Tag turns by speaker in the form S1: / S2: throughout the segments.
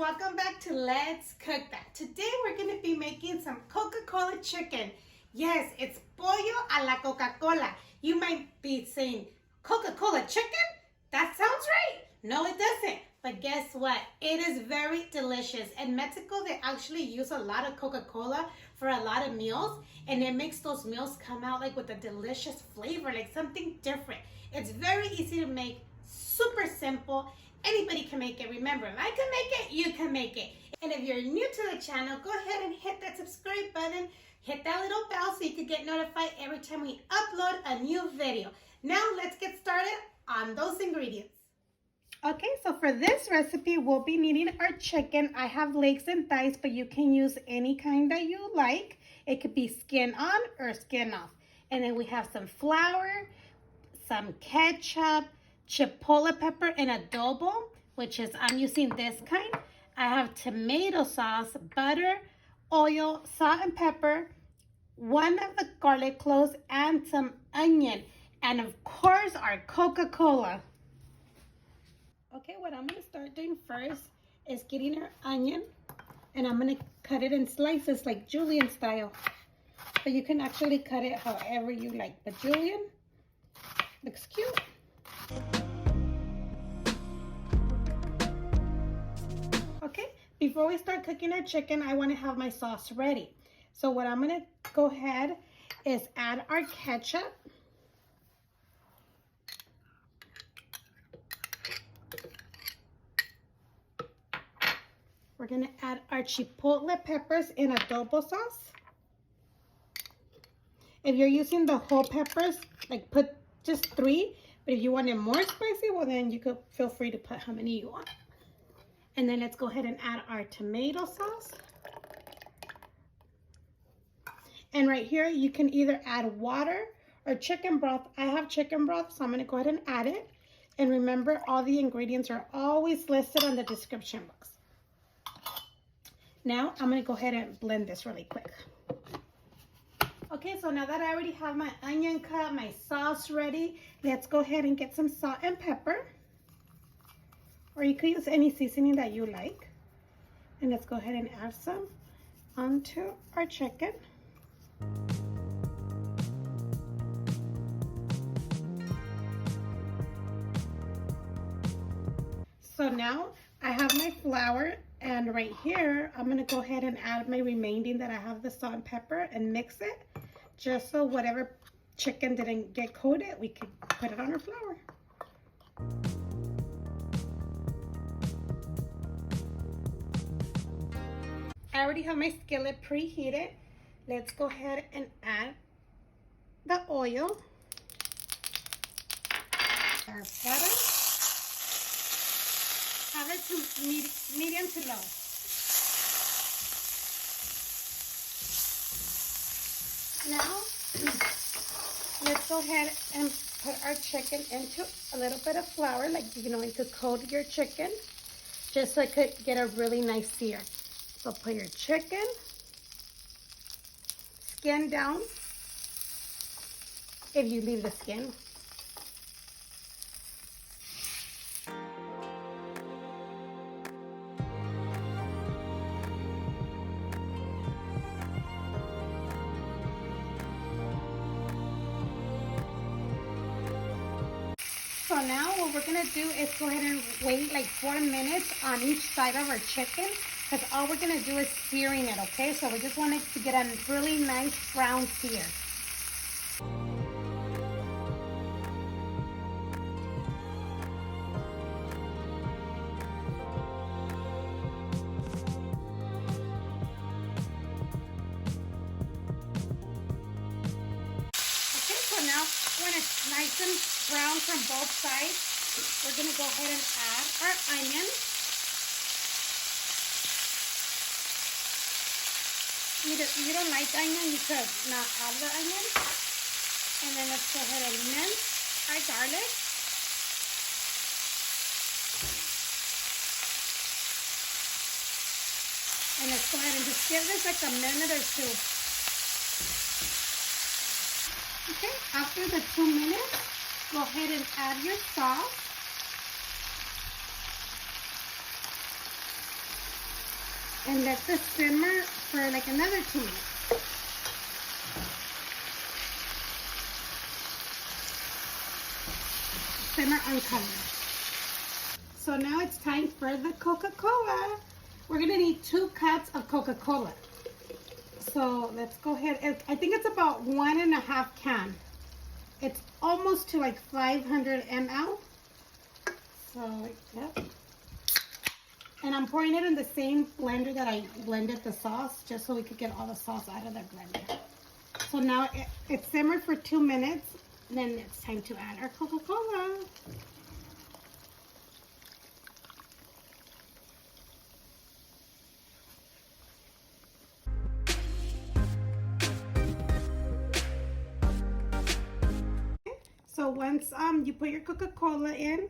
S1: welcome back to Let's Cook That. Today we're going to be making some Coca Cola chicken. Yes, it's Pollo a la Coca Cola. You might be saying, Coca Cola chicken? That sounds right. No, it doesn't. But guess what? It is very delicious. In Mexico, they actually use a lot of Coca Cola for a lot of meals, and it makes those meals come out like with a delicious flavor, like something different. It's very easy to make, super simple. Anybody can make it. Remember, if I can make it, you can make it. And if you're new to the channel, go ahead and hit that subscribe button. Hit that little bell so you can get notified every time we upload a new video. Now, let's get started on those ingredients. Okay, so for this recipe, we'll be needing our chicken. I have legs and thighs, but you can use any kind that you like. It could be skin on or skin off. And then we have some flour, some ketchup, chipotle pepper, and adobe, which is, I'm using this kind. I have tomato sauce, butter, oil, salt and pepper, one of the garlic cloves, and some onion. And of course, our Coca Cola. Okay, what I'm gonna start doing first is getting our onion, and I'm gonna cut it in slices like julienne style. But you can actually cut it however you like. But julienne looks cute. Okay, before we start cooking our chicken, I want to have my sauce ready. So what I'm going to go ahead is add our ketchup. We're going to add our chipotle peppers in adobo sauce. If you're using the whole peppers, like put just 3. But if you want it more spicy, well then you could feel free to put how many you want. And then let's go ahead and add our tomato sauce. And right here, you can either add water or chicken broth. I have chicken broth, so I'm gonna go ahead and add it. And remember, all the ingredients are always listed on the description box. Now, I'm gonna go ahead and blend this really quick. Okay, so now that I already have my onion cut, my sauce ready, let's go ahead and get some salt and pepper. Or you could use any seasoning that you like. And let's go ahead and add some onto our chicken. So now I have my flour, and right here, I'm gonna go ahead and add my remaining that I have the salt and pepper and mix it. Just so whatever chicken didn't get coated, we could put it on our flour. I already have my skillet preheated. Let's go ahead and add the oil, our butter. Have it to medium to low. Now, let's go ahead and put our chicken into a little bit of flour, like to coat your chicken, just so it could get a really nice sear. So put your chicken, skin down, if you leave the skin. So now what we're gonna do is go ahead and wait like 4 minutes on each side of our chicken, because all we're gonna do is searing it, okay? So we just want it to get a really nice brown sear. Okay, so now when it's nice and brown from both sides, we're gonna go ahead and add our onion. If you don't like onion, you could not add the onion. And then let's go ahead and mince our garlic. And let's go ahead and just give this like a minute or 2. Okay, after the 2 minutes, go ahead and add your sauce. and let this simmer for like another 2 minutes. Simmer uncovered. So now it's time for the Coca Cola. We're gonna need 2 cups of Coca Cola. So let's go ahead. I think it's about 1.5 can. It's almost to like 500 ml. So, yep. And I'm pouring it in the same blender that I blended the sauce, just so we could get all the sauce out of the blender. So now it's simmered for 2 minutes. Then it's time to add our Coca Cola. So once you put your Coca Cola in,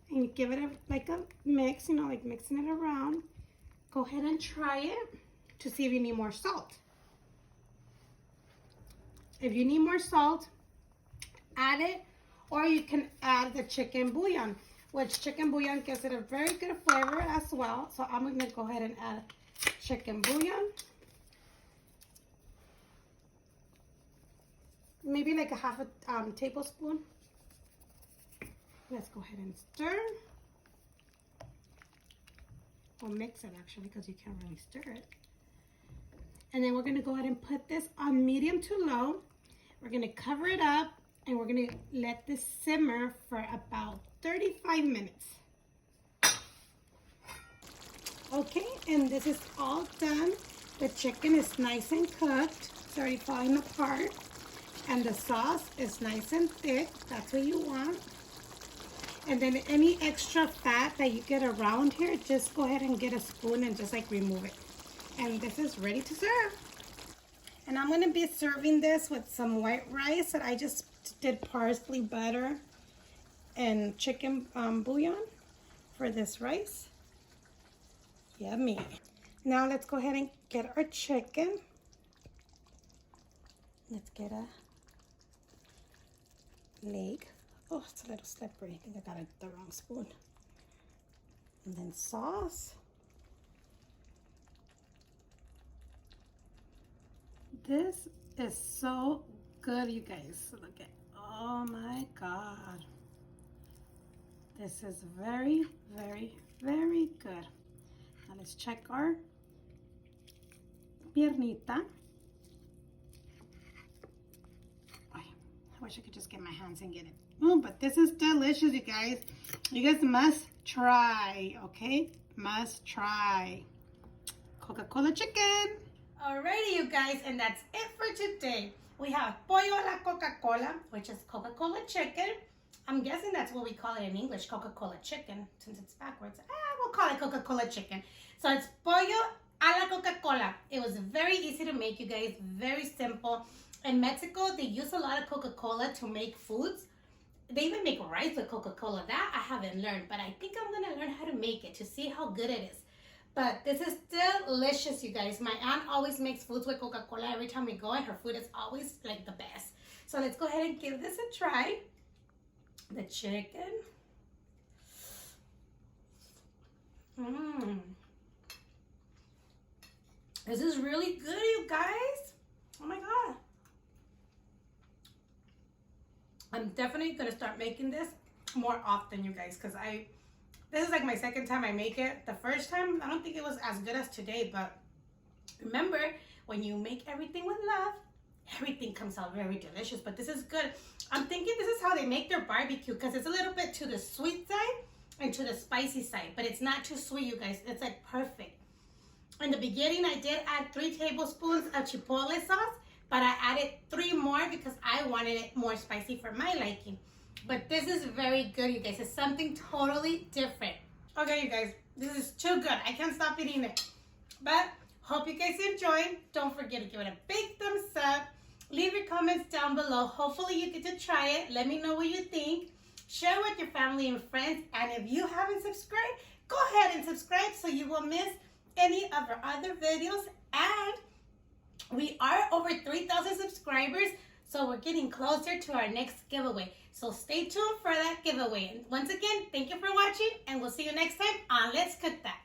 S1: and you give it like a mix, you know, like mixing it around, go ahead and try it to see if you need more salt. If you need more salt, add it, or you can add the chicken bouillon, which chicken bouillon gives it a very good flavor as well. So I'm going to go ahead and add chicken bouillon. Maybe like a half a tablespoon. Let's go ahead and stir. Or mix it actually, because you can't really stir it. And then we're going to go ahead and put this on medium to low. We're going to cover it up, and we're going to let this simmer for about 35 minutes. Okay, and this is all done. The chicken is nice and cooked. It's already falling apart. And the sauce is nice and thick. That's what you want. And then any extra fat that you get around here, just go ahead and get a spoon and just like remove it. And this is ready to serve. And I'm going to be serving this with some white rice that I just did parsley butter and chicken bouillon for this rice. Yummy. Now let's go ahead and get our chicken. Let's get a leg. Oh, it's a little slippery. I think I got the wrong spoon. And then sauce. This is so good, you guys. Look at, oh my God. This is very, very, very good. Now let's check our piernita. I wish I could just get my hands and get it. Oh, but this is delicious, you guys. You guys must try, okay? Must try. Coca Cola chicken. Alrighty, you guys, and that's it for today. We have Pollo a la Coca Cola, which is Coca Cola chicken. I'm guessing that's what we call it in English, Coca Cola chicken, since it's backwards. We'll call it Coca Cola chicken. So it's Pollo a la Coca Cola. It was very easy to make, you guys. Very simple. In Mexico, they use a lot of Coca Cola to make foods. They even make rice with Coca Cola. That I haven't learned, but I think I'm gonna learn how to make it to see how good it is. But this is delicious, you guys. My aunt always makes foods with Coca Cola every time we go, and her food is always like the best. So let's go ahead and give this a try. The chicken. This is really good, you guys. Oh my God. I'm definitely gonna start making this more often, you guys, because this is like my second time I make it. The first time, I don't think it was as good as today, but remember, when you make everything with love, everything comes out very delicious. But this is good. I'm thinking this is how they make their barbecue, because it's a little bit to the sweet side and to the spicy side, but it's not too sweet, you guys. It's like perfect. In the beginning, I did add 3 tablespoons of chipotle sauce, but I added 3 more because I wanted it more spicy for my liking. But this is very good, you guys. It's something totally different. Okay, you guys, this is too good. I can't stop eating it. But hope you guys enjoy. Don't forget to give it a big thumbs up. Leave your comments down below. Hopefully you get to try it. Let me know what you think. Share with your family and friends. And if you haven't subscribed, go ahead and subscribe so you won't miss any of our other videos. And we are over 3,000 subscribers, so we're getting closer to our next giveaway. So stay tuned for that giveaway. And once again, thank you for watching, and we'll see you next time on Let's Cook That.